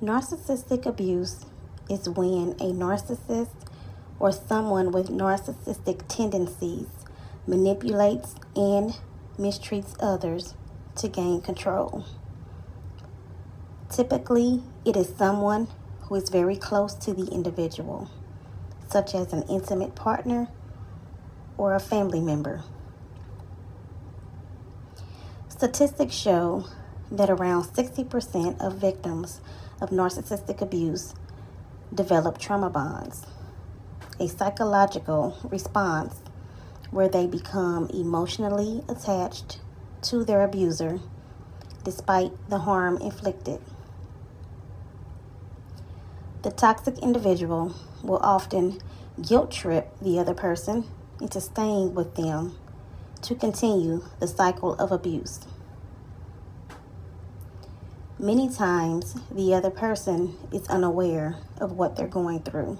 Narcissistic abuse is when a narcissist or someone with narcissistic tendencies manipulates and mistreats others to gain control. Typically, it is someone who is very close to the individual, such as an intimate partner or a family member. Statistics show that around 60% of victims of narcissistic abuse develop trauma bonds, a psychological response where they become emotionally attached to their abuser despite the harm inflicted. The toxic individual will often guilt trip the other person into staying with them to continue the cycle of abuse. Many times, the other person is unaware of what they're going through,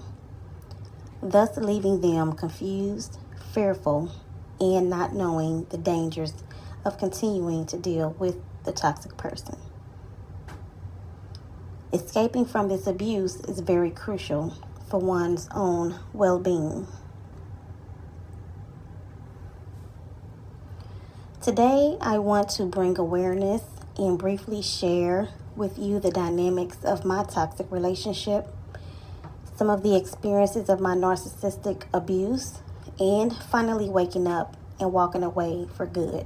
thus leaving them confused, fearful, and not knowing the dangers of continuing to deal with the toxic person. Escaping from this abuse is very crucial for one's own well-being. Today, I want to bring awareness and briefly share with you the dynamics of my toxic relationship, some of the experiences of my narcissistic abuse, and finally waking up and walking away for good.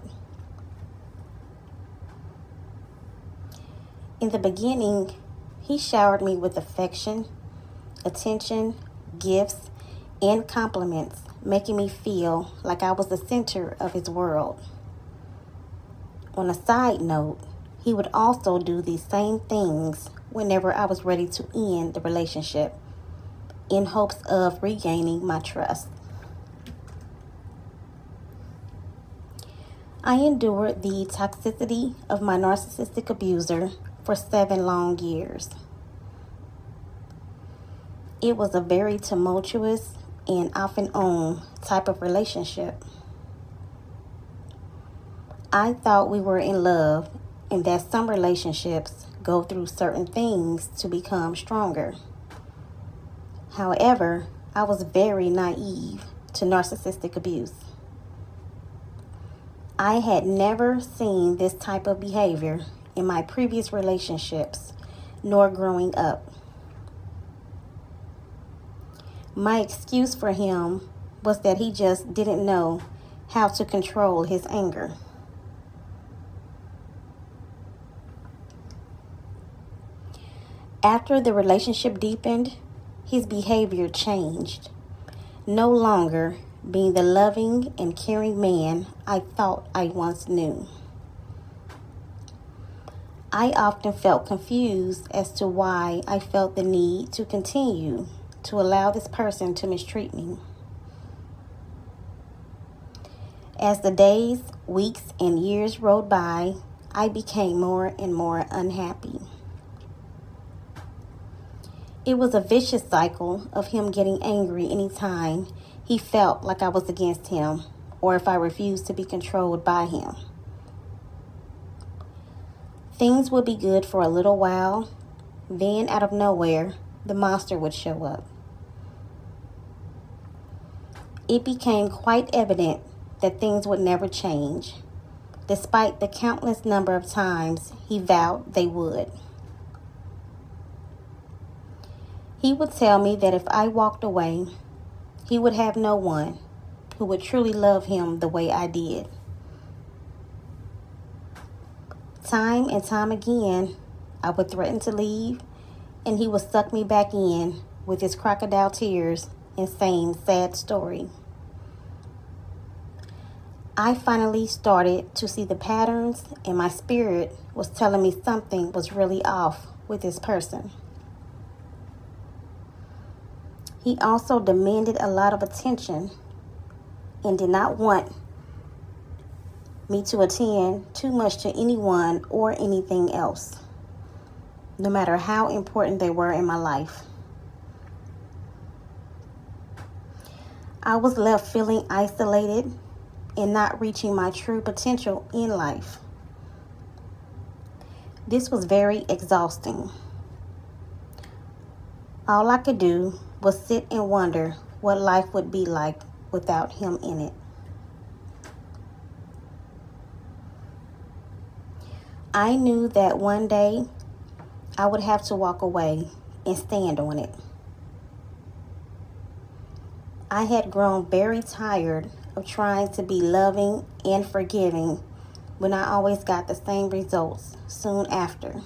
In the beginning, he showered me with affection, attention, gifts, and compliments, making me feel like I was the center of his world. On a side note, he would also do these same things whenever I was ready to end the relationship in hopes of regaining my trust. I endured the toxicity of my narcissistic abuser for 7 long years. It was a very tumultuous and off and on type of relationship. I thought we were in love and that some relationships go through certain things to become stronger. However, I was very naive to narcissistic abuse. I had never seen this type of behavior in my previous relationships, nor growing up. My excuse for him was that he just didn't know how to control his anger. After the relationship deepened, his behavior changed, no longer being the loving and caring man I thought I once knew. I often felt confused as to why I felt the need to continue to allow this person to mistreat me. As the days, weeks, and years rode by, I became more and more unhappy. It was a vicious cycle of him getting angry anytime he felt like I was against him or if I refused to be controlled by him. Things would be good for a little while, then out of nowhere, the monster would show up. It became quite evident that things would never change, despite the countless number of times he vowed they would. He would tell me that if I walked away, he would have no one who would truly love him the way I did. Time and time again, I would threaten to leave, and he would suck me back in with his crocodile tears and same sad story. I finally started to see the patterns, and my spirit was telling me something was really off with this person. He also demanded a lot of attention and did not want me to attend too much to anyone or anything else, no matter how important they were in my life. I was left feeling isolated and not reaching my true potential in life. This was very exhausting. All I could do was sit and wonder what life would be like without him in it. I knew that one day I would have to walk away and stand on it. I had grown very tired of trying to be loving and forgiving when I always got the same results soon after.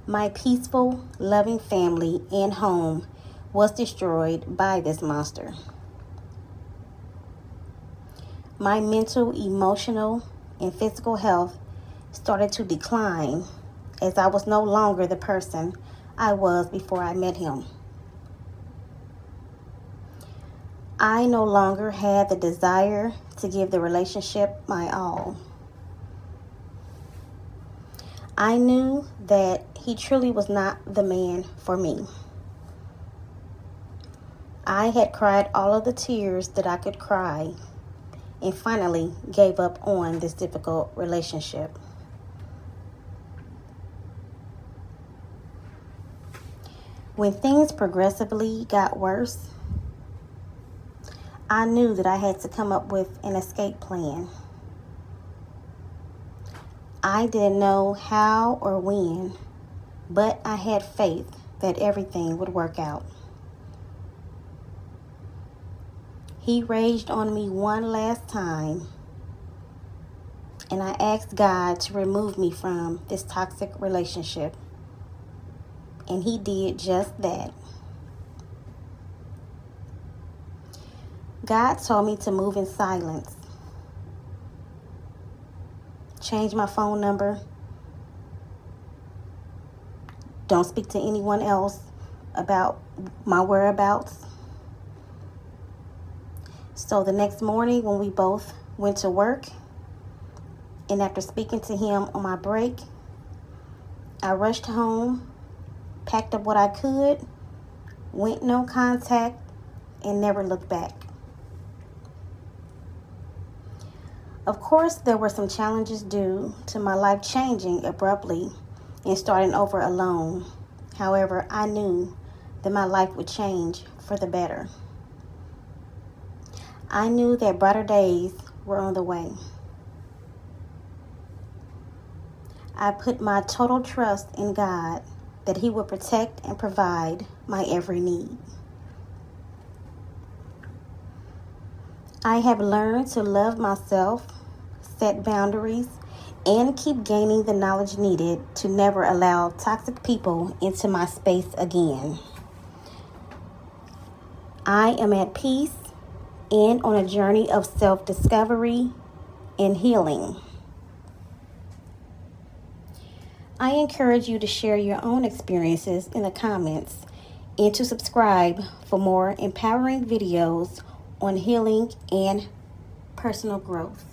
My peaceful, loving family and home was destroyed by this monster. My mental, emotional, and physical health started to decline as I was no longer the person I was before I met him. I no longer had the desire to give the relationship my all. I knew that he truly was not the man for me. I had cried all of the tears that I could cry and finally gave up on this difficult relationship. When things progressively got worse, I knew that I had to come up with an escape plan. I didn't know how or when, but I had faith that everything would work out. He raged on me one last time, and I asked God to remove me from this toxic relationship, and he did just that. God told me to move in silence, change my phone number, don't speak to anyone else about my whereabouts. So the next morning when we both went to work, and after speaking to him on my break, I rushed home, packed up what I could, went no contact, and never looked back. Of course, there were some challenges due to my life changing abruptly and starting over alone. However, I knew that my life would change for the better. I knew that brighter days were on the way. I put my total trust in God that he would protect and provide my every need. I have learned to love myself, set boundaries, and keep gaining the knowledge needed to never allow toxic people into my space again. I am at peace and on a journey of self-discovery and healing. I encourage you to share your own experiences in the comments and to subscribe for more empowering videos on healing and personal growth.